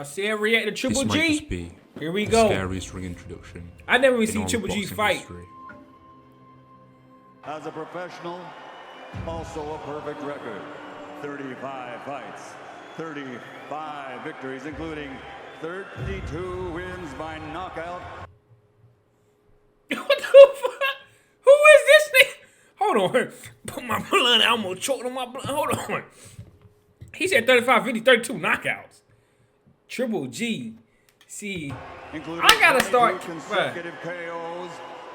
Y'all see her react to Triple This might G? just be Here we the go. scariest ring introduction. I never even in seen all of Triple G boxing fight. history. As a professional, also a perfect record. 35 fights, 35 victories, including 32 wins by knockout. What the fuck? Who is this nigga? Hold on. Put my blood out. I'm gonna choke on my blood. Hold on. He said 35, 50, 32 knockouts. Triple G. See, Including I gotta start. consecutive KOs,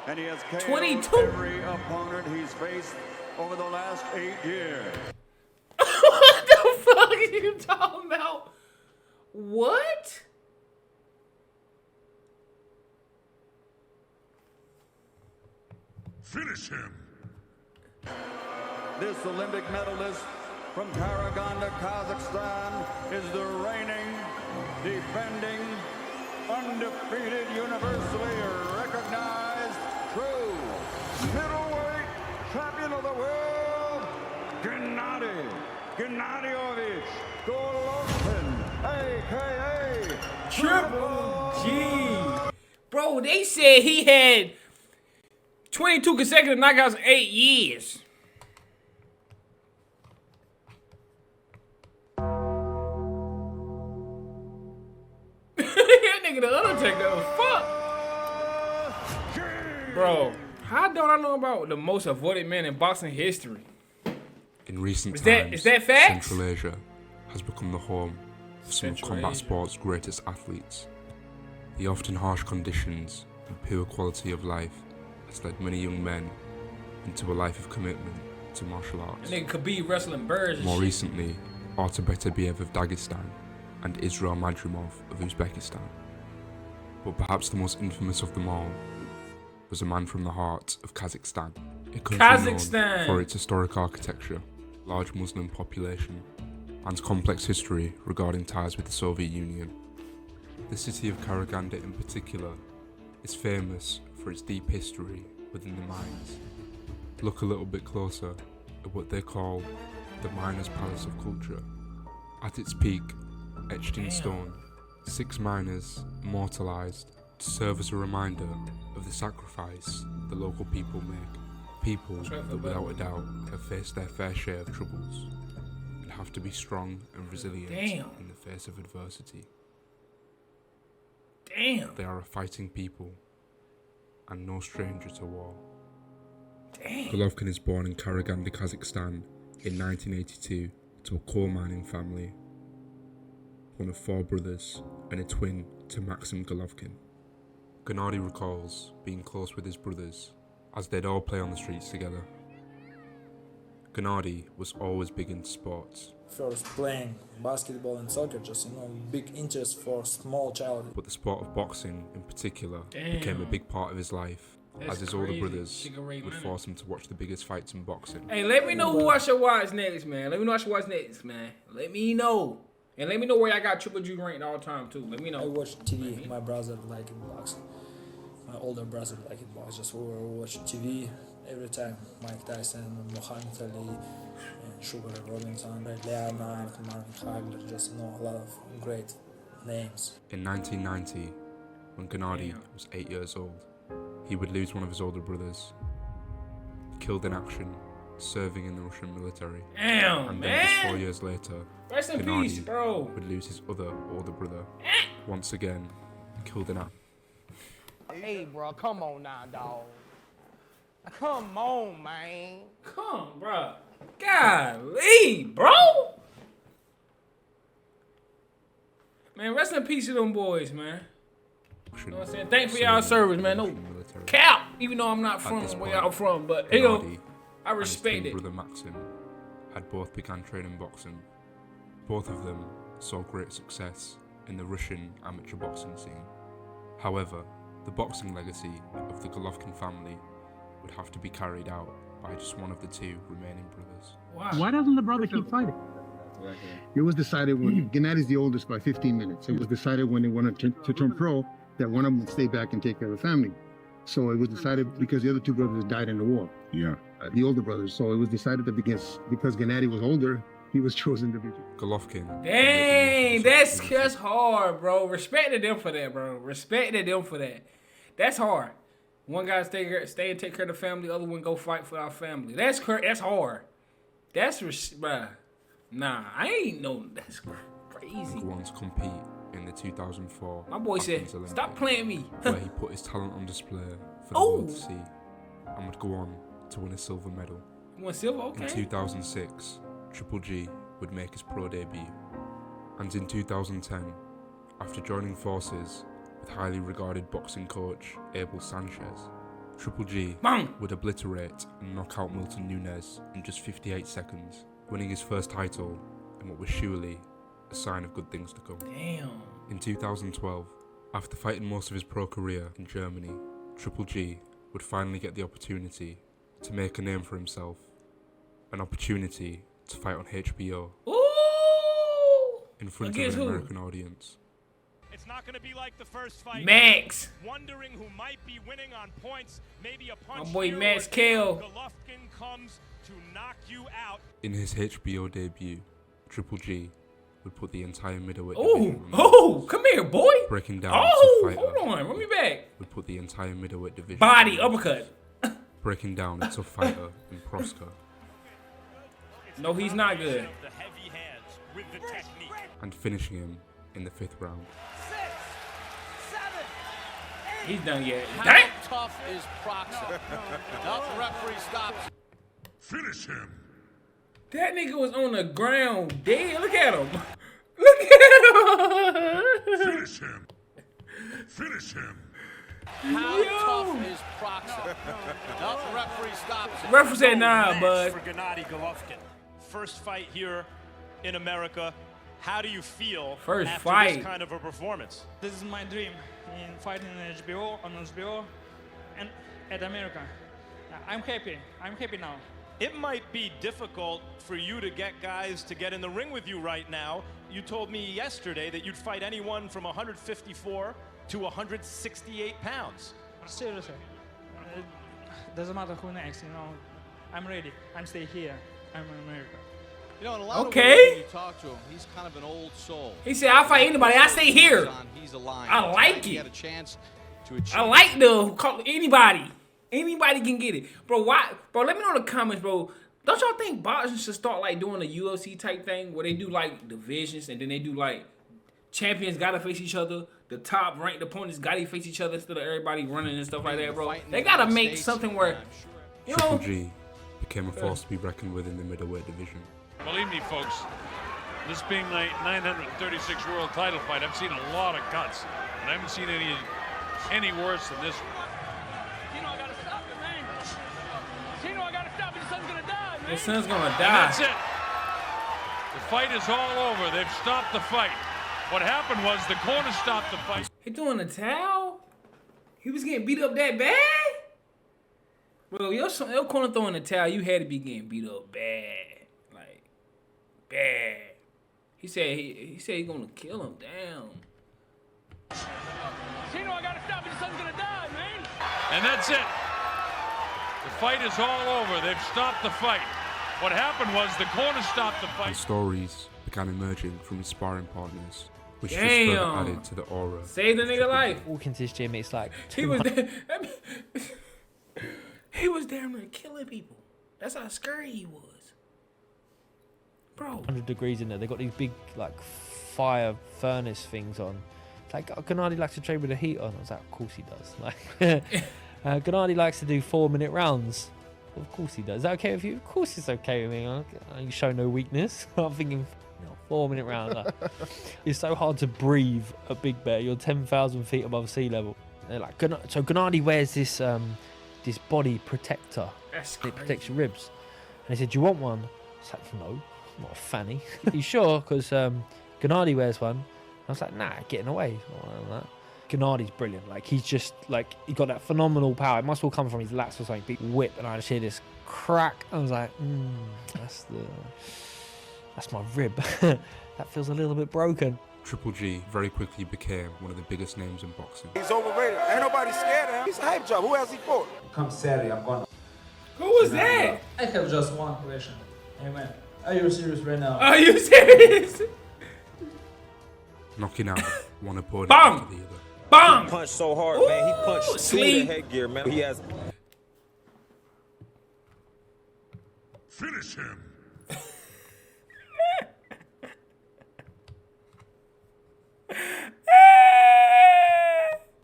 and he has KO'd 22. every opponent he's faced over the last 8 years. What the fuck are you talking about? What? Finish him. This Olympic medalist from Karaganda, Kazakhstan, is the reigning, defending, undefeated, universally recognized, true middleweight champion of the world, Gennadievich Golovkin, a.k.a. Triple G. Bro, they said he had 22 consecutive knockouts in 8 years. That nigga the Undertaker, fuck. Bro, how don't I know about the most avoided man in boxing history? In recent Is times, that facts? Central Asia has become the home of some of Central combat Asia. sport's greatest athletes. The often harsh conditions and poor quality of life has led many young men into a life of commitment to martial arts. That nigga could be wrestling birds and More shit. recently, Artabektabiev of Dagestan and Israel Madrimov of Uzbekistan. But perhaps the most infamous of them all was a man from the heart of Kazakhstan, a country Kazakhstan. known for its historic architecture, large Muslim population, and complex history regarding ties with the Soviet Union. The city of Karaganda in particular is famous for its deep history within the mines. Look a little bit closer at what they call the Miners' Palace of Culture. At its peak, etched in stone, 6 miners immortalized to serve as a reminder of the sacrifice the local people make. People that without a doubt have faced their fair share of troubles and have to be strong and resilient in the face of adversity. Damn. They are a fighting people and no stranger to war. Damn. Golovkin is born in Karaganda, Kazakhstan in 1982 to a coal mining family, one of 4 brothers and a twin to Maxim Golovkin. Gennady recalls being close with his brothers as they'd all play on the streets together. Gennady was always big into sports, First playing basketball and soccer, just big interest for small child. but the sport of boxing in particular became a big part of his life, as his older crazy. brothers Cigarette would money. force him to watch the biggest fights in boxing. Hey, let me know who I should watch next, man. Let me know what I should watch next, man. Let me know. And let me know where I got Triple G ranked all the time, too. Let me know. I watch TV. My brother like it boxing. My older brother like it boxing. Just we watch TV every time. Mike Tyson, Muhammad Ali, and Sugar Robinson, Ray Leonard, Marvin Hagler. Just a lot of great names. In 1990, when Gennady was 8 years old, he would lose one of his older brothers, killed in action, serving in the Russian military. Damn, And then just 4 man. years later, Rest in Gennady peace, bro. would lose his other older brother, once again, killed in action. Hey, bro, come on now, dog. Come on, man. Come, bro. Golly, bro. Man, rest in peace to them boys, man. You know what I'm saying? Thanks for y'all service, man. No cap, even though I'm not from where y'all from, but you know, I respect it. Brother Maxim had both begun training boxing. Both of them saw great success in the Russian amateur boxing scene. However, the boxing legacy of the Golovkin family would have to be carried out by just one of the 2 remaining brothers. Wow. Why doesn't the brother keep fighting? It was decided when Gennady's the oldest by 15 minutes. It was decided when they wanted to turn pro that one of them would stay back and take care of the family. So it was decided because the other 2 brothers died in the war. Yeah. The older brothers. So it was decided that because Gennady was older, he was chosen to be. Golovkin. Dang, that's hard, bro. Respect to them for that, bro. Respect to them for that. That's hard. One guy stay and take care of the family. Other one go fight for our family. That's hard. Bruh. Nah, I ain't know. That's crazy. Go on to compete in the 2004 My boy said, Athens Olympics, "Stop playing me." where he put his talent on display for the world to see, and would go on to win a silver medal. You want silver? Okay. In 2006, Triple G would make his pro debut, and in 2010, after joining forces with highly regarded boxing coach Abel Sanchez, Triple G Bang! would obliterate and knock out Milton Nunez in just 58 seconds, winning his first title in what was surely a sign of good things to come. Damn. In 2012, after fighting most of his pro career in Germany, Triple G would finally get the opportunity to make a name for himself, an opportunity to fight on HBO Ooh! in front Against of an who? American audience. It's not going to be like the first fight. Max. Wondering who might be winning on points, maybe a punch. My boy here Max or Kale. Golovkin comes to knock you out. In his HBO debut, Triple G would put the entire middleweight Ooh, division on the oh, come here, boy. breaking down Oh, a tough fighter. hold on, run me back. Would put the entire middleweight division Body on the uppercut. breaking down a tough fighter in Proska No, he's not good. The heavy hands with the technique. and finishing him in the 5th round. He's done yet. How Dang. tough is Proxa? Now the referee stops. Finish him. That nigga was on the ground dead. Look at him. Look at him. Finish him. Finish him. How Yo. tough is Proxa? Now the referee stops. Referee said nah, Match bud. for Gennady Golovkin. First fight here in America. How do you feel First after fight. this kind of a performance? This is my dream in fighting in HBO, on HBO, and at America. I'm happy. I'm happy now. It might be difficult for you to get guys to get in the ring with you right now. You told me yesterday that you'd fight anyone from 154 to 168 pounds. Seriously, doesn't matter who next. You know, I'm ready. I'm stay here. I'm in America. You know, in a lot Okay. of ways, when you talk to him, he's kind of an old soul. He said, I'll fight anybody. I stay here. He's aligned. I like Tonight, He it. had a chance to achieve. I like the call anybody. Anybody can get it. Bro, why? Bro, let me know in the comments, bro. Don't y'all think boxing should start like doing a UFC type thing where they do like divisions and then they do like champions gotta face each other, the top ranked opponents gotta face each other instead of everybody running and stuff like that, bro. They gotta make something where, you Triple know, G became a force to be reckoned with in the middleweight division. Believe me, folks, this being my 936 world title fight, I've seen a lot of cuts, and I haven't seen any worse than this one. Tino, I gotta stop it, man. Tino, I gotta stop it. Your son's gonna die, man. his son's gonna And die. that's it. The fight is all over. They've stopped the fight. What happened was the corner stopped the fight. He throwing a towel? He was getting beat up that bad? Bro, your corner throwing a towel, you had to be getting beat up bad. Like, bad. He said he's gonna kill him. Damn. Tino, I gotta stop it. Your son's gonna die, man. And that's it. The fight is all over. They've stopped the fight. What happened was the corner stopped the And fight. stories began emerging from his sparring partners, which just Damn. further added to the aura. Save the nigga life. Walk into this gym, it's like He was he was damn near killing people. That's how scary he was. Bro. 100 degrees in there. They got these big like fire furnace things on. It's like, oh, Gennady likes to train with the heat on. I was like, of course he does. Like, Gennady likes to do 4-minute rounds. Well, of course he does. Is that okay with you? Of course it's okay with me. You show no weakness. I'm thinking, no, 4-minute round. Like, it's so hard to breathe at Big Bear. You're 10,000 feet above sea level. They're like, so Gennady wears this this body protector. That's It crazy. protects your ribs. And he said, do you want one? I was like, no, I'm not a fanny. You sure? Because Gennady wears one. I was like, nah, get in the way. Like that. Gennady's brilliant. Like, he's just, like, he got that phenomenal power. It must all come from his lats or something. Big whip. And I just hear this crack. I was like, that's my rib. That feels a little bit broken. Triple G very quickly became one of the biggest names in boxing. He's overrated. Ain't nobody scared of him. He's a hype job. Who else he for? Come Saturday, I'm going. Who was that? I have just one question. Amen. Are you serious right now? Are you serious? knocking out one opponent Bang! after the other. Bang! He punched so hard, man. He punched through sleep. the headgear, man. He has. Finish him.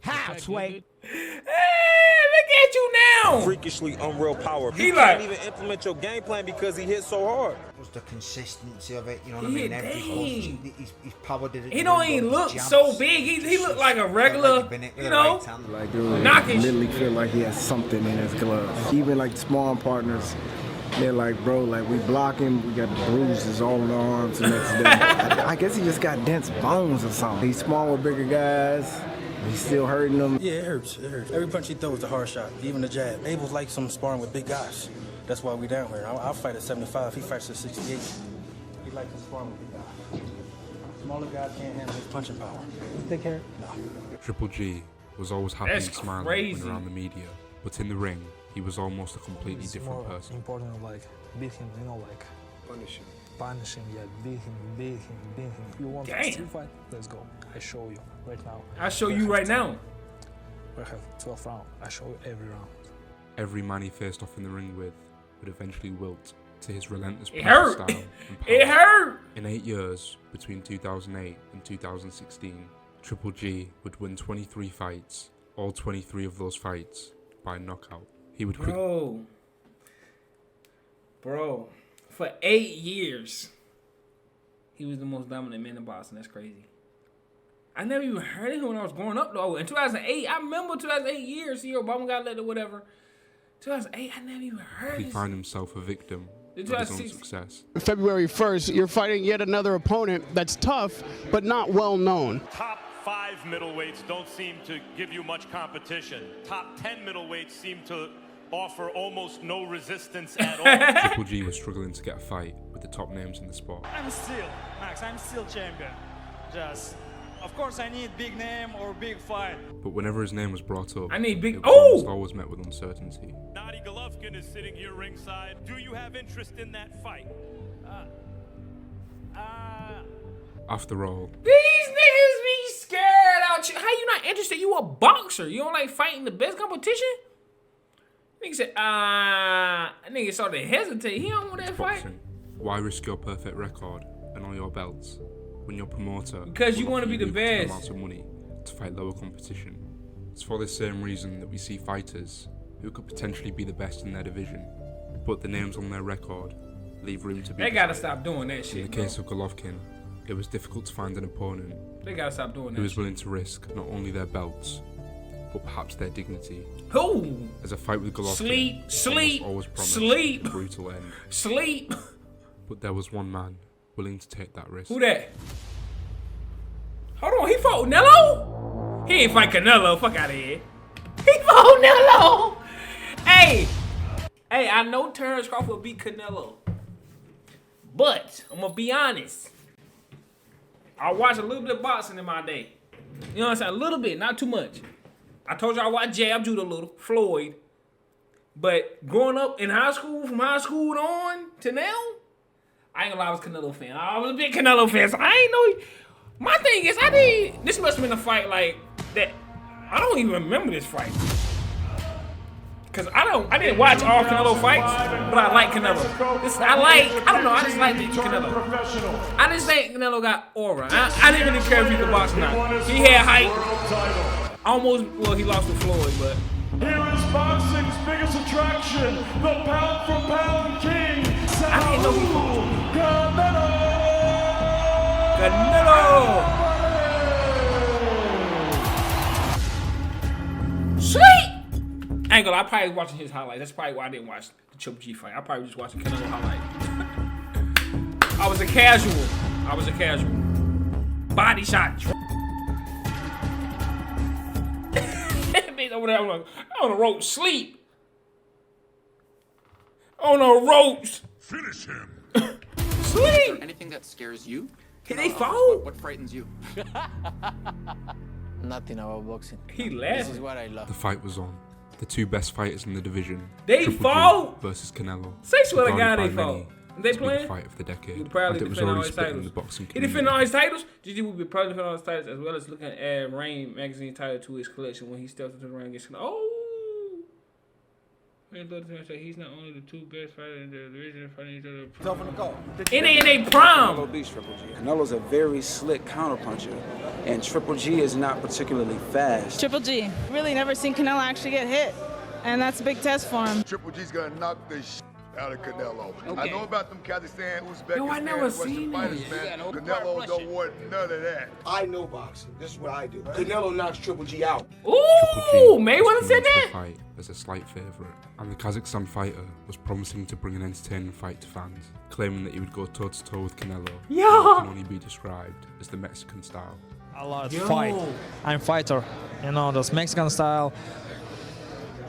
How, Sway? Look at you now. Freakishly unreal power. He You like- can't even implement your game plan because he hit so hard. Was the consistency of it, you know what I Yeah, mean? Every dang. punch, his power did it. He don't even look so big. He look like a regular, you know, Like, dude, knocking. literally feel like he has something in his glove. Even like sparring partners, they're like, bro, like we block him, we got bruises all in our arms the next day. I guess he just got dense bones or something. He's small with bigger guys. He's still hurting them. Yeah, it hurts. It hurts. Every punch he throws is a hard shot, even the jab. Abel's like some sparring with big guys. That's why we down here. I'll fight at 75. He fights at 68. He likes to sparring with big guys. Smaller guys can't handle his punching power. Take care. No. Triple G was always happy That's and smiling crazy. when around the media, but in the ring, he was almost a completely different person. Important, like beat him, you know, like Punish him. punish him, yeah, beat him, beat him, beat him. You want Damn. to still fight? Let's go. I show you right now. I show you right now. We have 12 rounds. I show you every round. Every man he faced off in the ring with would eventually wilt to his relentless It punching hurt. style and power. It hurt. In 8 years, between 2008 and 2016, Triple G would win 23 fights, all 23 of those fights by knockout. He would quickly Bro, for 8 years, he was the most dominant man in boxing. That's crazy. I never even heard of him when I was growing up, though. In 2008, I remember 2008 years. You know, Obama got elected or whatever. 2008, I never even heard he of find himself a victim The of his own 2006 success. February 1st, you're fighting yet another opponent that's tough, but not well known. Top 5 middleweights don't seem to give you much competition. Top 10 middleweights seem to offer almost no resistance at all. Triple G was struggling to get a fight with the top names in the sport. I'm still, Max, I'm still champion. Just, of course I need big name or big fight. But whenever his name was brought up, I need big- it was almost Oh! always met with uncertainty. Nadi Golovkin is sitting here ringside. Do you have interest in that fight? After all, These niggas be scared out you. How you not interested? You a boxer. You don't like fighting the best competition? Nigga said, nigga started to hesitate. He don't want that fight. boxing, why risk your perfect record and all your belts when your promoter Because you will wanna offer be the lucrative best. amounts of money to fight lower competition? It's for this same reason that we see fighters who could potentially be the best in their division, but the names on their record leave room to be They gotta desired. stop doing that In shit. the case of Golovkin, it was difficult to find an opponent They gotta stop doing who that was shit. willing to risk not only their belts, but perhaps their dignity. Who? As a fight with Golovkin Sleep. almost promised Sleep. a brutal end. Sleep. But there was one man willing to take that risk. Who that? Hold on, he fought Canelo? He ain't fight Canelo. Fuck out of here. He fought Canelo. Hey, I know Terrence Crawford beat Canelo, but I'm gonna be honest. I watched a little bit of boxing in my day. You know what I'm saying? A little bit, not too much. I told you I watched jab judo a little, Floyd. But growing up in high school, from high school on to now, I ain't gonna lie, I was a Canelo fan. I was a big Canelo fan, so I ain't know. My thing is, this must have been a fight like that. I don't even remember this fight. Cause I didn't watch all Canelo fights, but I like Canelo. I don't know, I just like Canelo. I just think Canelo got aura. I didn't really care if he could box or not. He had height. Almost, well, he lost to Floyd, but. Here is boxing's biggest attraction, the pound-for-pound king, Canelo. Sweet! I ain't gonna lie, I probably was watching his highlights. That's probably why I didn't watch the Triple G fight. I probably was just watching Canelo highlights. I was a casual. Body shot. Bitch over there, I'm on the rope, sleep. On the ropes. Finish him. Sleep. Is there anything that scares you? Can they fall? What frightens you? Nothing about boxing. He laughed. This is what I love. The fight was on. The two best fighters in the division. They Triple G fought? versus Canelo. Say swear to God Regarded they by fought. many They to be the playing? fight of the decade, He would probably and it was defend all already his split in titles. the boxing He community. defend all his titles? GG would be probably defend all his titles as well as looking at add Reign magazine title to his collection when he steps into the ring against Canelo. Oh! He's not only the two best fighters in the division fighting each other. Tough in the go. In a prime. Canelo beats Triple G. Canelo's a very slick counterpuncher, and Triple G is not particularly fast. Triple G. Really never seen Canelo actually get hit, and that's a big test for him. Triple G's gonna knock the shit out of Canelo. Okay. I know about them Kazakhstan, Uzbekistan, Yo, I never Russian seen fighters, it. man. Yeah, Canelo don't want none of that. I know boxing. This is what I do. Canelo knocks Triple G out. Ooh, Mayweather said that? Fight as a slight favourite, and the Kazakhstan fighter was promising to bring an entertaining fight to fans, claiming that he would go toe-to-toe with Canelo. Yeah. What can only be described as the Mexican style. A lot of fight. I'm fighter. You know, this Mexican style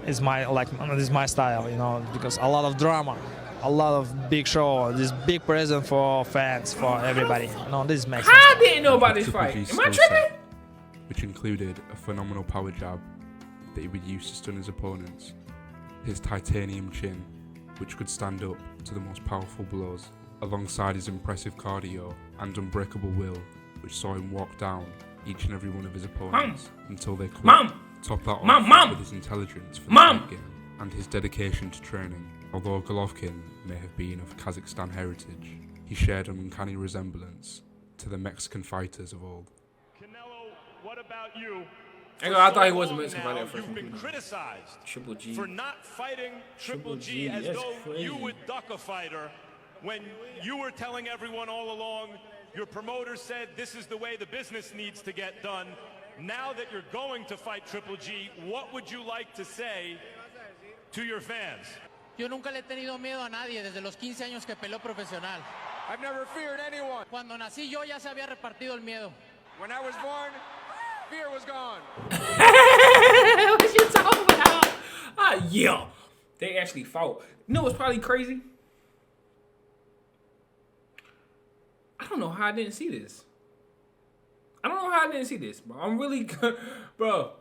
is my style. You know, because a lot of drama, a lot of big show, this big present for fans, for everybody. You know, this is Mexican. I didn't know about this Triple fight. G's Am I skill tripping? set, which included a phenomenal power jab that he would use to stun his opponents, his titanium chin, which could stand up to the most powerful blows, alongside his impressive cardio and unbreakable will, which saw him walk down each and every one of his opponents until they quit. Top that off with his intelligence for the fight game and his dedication to training. Although Golovkin may have been of Kazakhstan heritage, he shared an uncanny resemblance to the Mexican fighters of old. Canelo, what about you? I thought he was a Mexican fighter at first. You've been criticized Triple G. for not fighting Triple G as that's though crazy. you would duck a fighter when you were telling everyone all along, your promoter said this is the way the business needs to get done. Now that you're going to fight Triple G, what would you like to say to your fans? Yo nunca le he tenido miedo a nadie desde los 15 años que peleó profesional. I've never feared anyone. Cuando nací yo ya se había repartido el miedo. When I was born, fear was gone. What you talking about? Yeah. They actually fought. You know what's probably crazy? I don't know how I didn't see this. Bro. I'm really, bro.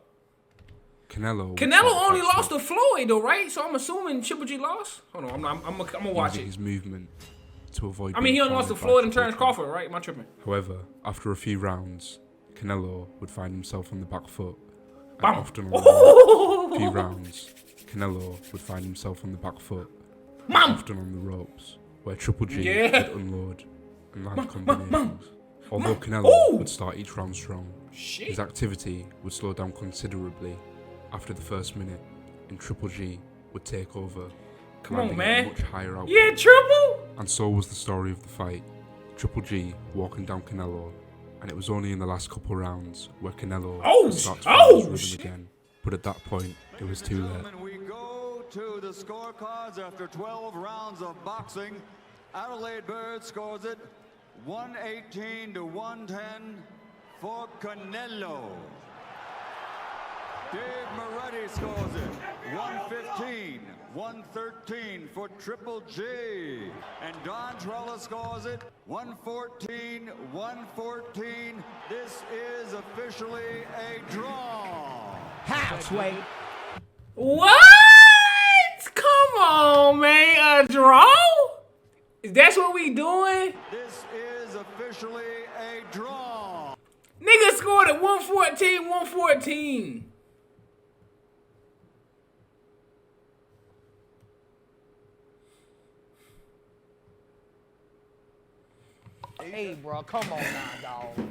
Canelo only lost to Floyd though, right? So I'm assuming Triple G lost. Hold on, I'm gonna watch it. His movement to avoid. I mean, he only lost to cornered by Floyd and Triple Terrence G. Crawford, right? Am I tripping? However, after a few rounds, Canelo would find himself on the back foot. And Bam. often on the few rounds, Canelo would find himself on the back foot. And often on the ropes, where Triple G would unload and land combinations. Although Canelo would start each round strong, his activity would slow down considerably after the first minute, and Triple G would take over, Come on, landing man. at a much higher output. Yeah, Triple. And so was the story of the fight. Triple G walking down Canelo, and it was only in the last couple rounds where Canelo would start to find his rhythm again. But at that point, it was too late. We go to the scorecards after 12 rounds of boxing. Adelaide Bird scores it 118 to 110 for Canelo. Dave Moretti scores it 115, 113 for Triple G. And Don Trella scores it 114, 114. This is officially a draw. Halfway. What? Come on, man. A draw? That's what we doing? This is officially a draw. Nigga scored at 114, 114. Hey, bro, come on now, dog.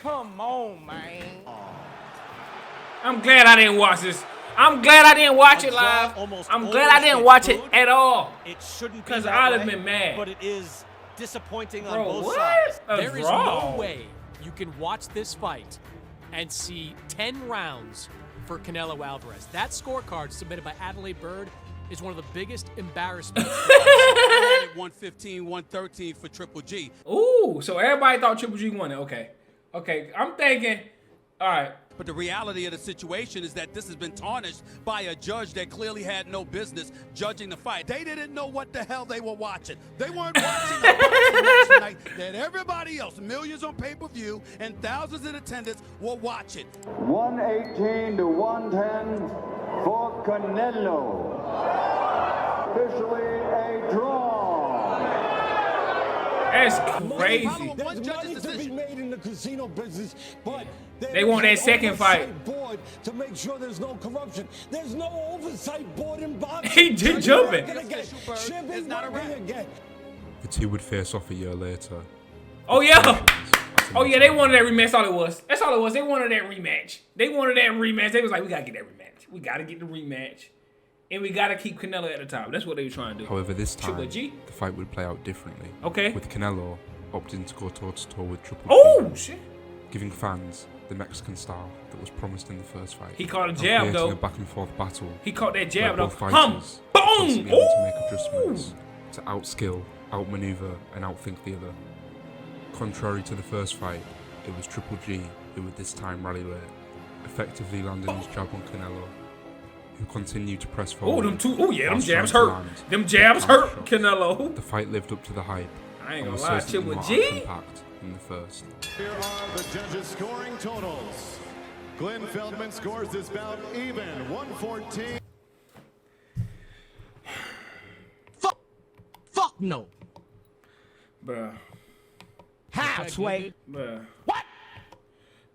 Come on, man. I'm glad I didn't watch this. I'm glad I didn't watch it live. I'm glad I didn't watch it at all. It shouldn't be Because that I'd have way, been mad. but it is disappointing on Bro, both what? sides. A There is draw. no way you can watch this fight and see 10 rounds for Canelo Alvarez. That scorecard submitted by Adelaide Bird is one of the biggest embarrassments. 115, 113 for Triple G. Ooh, so everybody thought Triple G won it. Okay. Okay, I'm thinking, all right. But the reality of the situation is that this has been tarnished by a judge that clearly had no business judging the fight. They didn't know what the hell they were watching. They weren't watching the boxing match tonight that everybody else, millions on pay-per-view and thousands in attendance, were watching. 118 to 110 for Canelo. Officially a draw. That's crazy. There's money to be made in the casino business, but They want that second fight. Board to make sure there's no corruption. There's no oversight board in boxing. He jumping. The two would face off a year later. Oh yeah. Oh yeah, they wanted that rematch. That's all it was. That's all it was. They wanted that rematch. They wanted that rematch. They was like, we gotta get that rematch. We gotta get the rematch. And we gotta keep Canelo at the top. That's what they were trying to do. However, this time, Triple G? the fight would play out differently. Okay. With Canelo opting to go toe-to-toe with Triple Oh, G. shit. Giving fans the Mexican style that was promised in the first fight. He caught a and jab, creating though. a back-and-forth battle. He caught that jab, where though. both fighters Boom! constantly having to make adjustments to outskill, outmaneuver, and outthink the other. Contrary to the first fight, it was Triple G who would this time rally late, effectively landing his jab on Canelo, who continued to press forward. Oh, them two. Oh yeah, them whilst jabs trying to hurt. land Them jabs the counter hurt shot. Canelo. The fight lived up to the hype. I ain't and gonna was lie, certainly Triple more G? action-packed than the first. Here are the judges' scoring totals. Glenn Feldman scores this bout even, 114. Fuck no. Bruh. How, Sway? Bruh. What?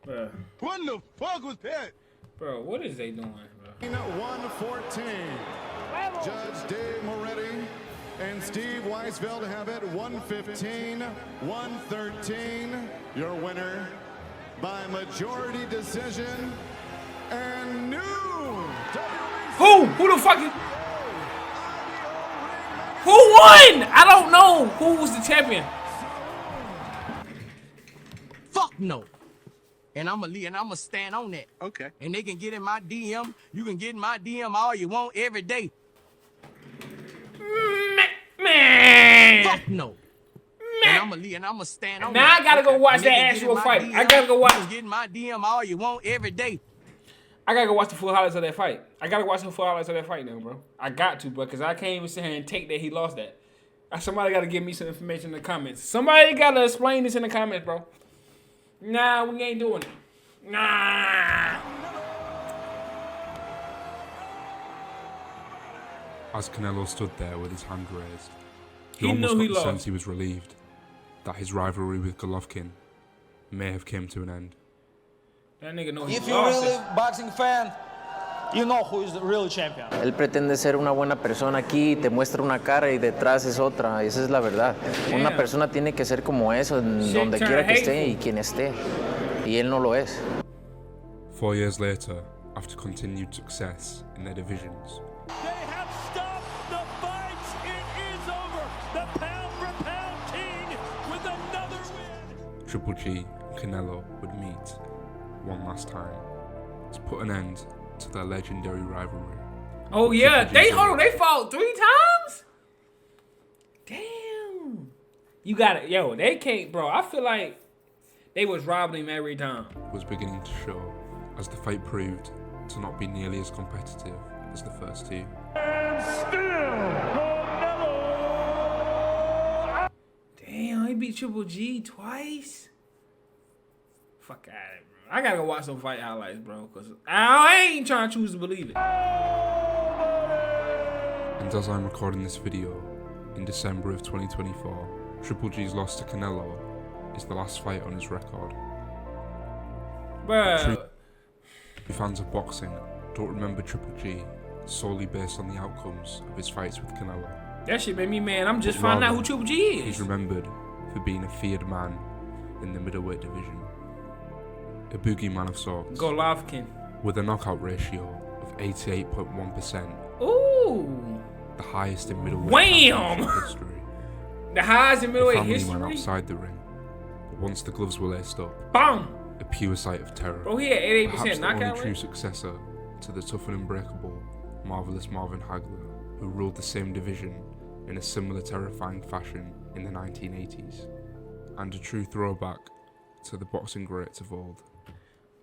Bruh. What the fuck was that? Bro, what is they doing, bro? 114. Judge Dave Moretti and Steve Weisfeld have it 115, 113. Your winner by majority decision and new Who? Who the fuck is... Who won? I don't know. Who was the champion? Fuck no. And I'ma stand on that. Okay. And they can get in my DM. You can get in my DM all you want every day. Man. Fuck no. And I'ma stand on Now that. I gotta go watch And they that can get in actual my fight. DM. I gotta go watch. You can get in my DM all you want every day. I gotta go watch the full highlights of that fight. I gotta watch the full highlights of that fight now, bro. I got to, bro, because I can't even sit here and take that he lost that. Somebody gotta give me some information in the comments. Somebody gotta explain this in the comments, bro. Nah, we ain't doing it. Nah. As Canelo stood there with his hand raised, He he almost knew he got the lost. sense he was relieved that his rivalry with Golovkin may have come to an end. That nigga know he If you're really a boxing fan, you know who is the real champion. Él pretende ser una buena persona aquí, te muestra una cara y detrás es otra. Esa es la verdad. Una persona tiene que ser como eso en donde quiera que esté y quien esté. Y él no lo es. 4 years later, after continued success in their divisions, Triple G and Canelo would meet one last time to put an end to their legendary rivalry. Oh With yeah, Triple G's they fought 3 times? Damn. You got it. Yo, they can't, bro. I feel like they was robbing him every time. was beginning to show as the fight proved to not be nearly as competitive as the first two. Damn, he beat Triple G twice? Fuck out of it, bro. I gotta go watch some fight highlights, bro, because I ain't trying to choose to believe it. And as I'm recording this video, in December of 2024, Triple G's loss to Canelo is the last fight on his record. Bruh. True fans of boxing don't remember Triple G solely based on the outcomes of his fights with Canelo. That shit made me mad. I'm just But finding out rather, who Triple G is. He's remembered for being a feared man in the middleweight division. A boogeyman of sorts. Golovkin. With a knockout ratio of 88.1%. Ooh. The highest in middleweight Wham! championship history. The highest in middleweight The family history? man outside the ring. But once the gloves were laced up, BAM! A pure sight of terror. Bro, he had 88% Perhaps the knockout only true rate? successor to the tough and unbreakable, marvelous Marvin Hagler, who ruled the same division in a similar terrifying fashion in the 1980s, and a true throwback to the boxing greats of old.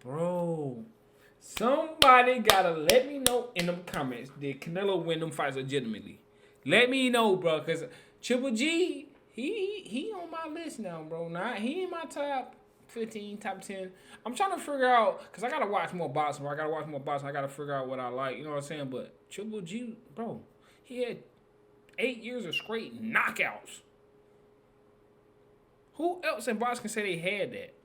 Bro, somebody gotta let me know in them comments, did Canelo win them fights legitimately? Let me know, bro, because Triple G, he on my list now, bro. Now, he in my top 15, top 10. I'm trying to figure out, because I gotta watch more boxing, bro. I gotta figure out what I like, you know what I'm saying? But Triple G, bro, he had 8 years of straight knockouts. Who else in boxing can say they had that?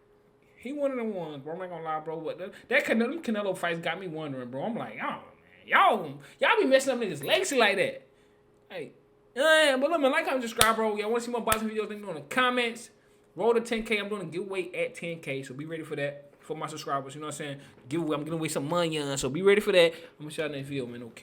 He one of the ones, bro. I'm not gonna lie, bro. But that Canelo fights got me wondering, bro. I'm like, oh man, y'all be messing up niggas' legacy like that. Hey, but look, man, like I'm subscribe, bro. Y'all want to see more boxing videos? Leave me in the comments. Roll to 10K. I'm doing a giveaway at 10K, so be ready for that for my subscribers. You know what I'm saying? Giveaway. I'm giving away some money, so be ready for that. I'm gonna shout out in the video, man. No cap.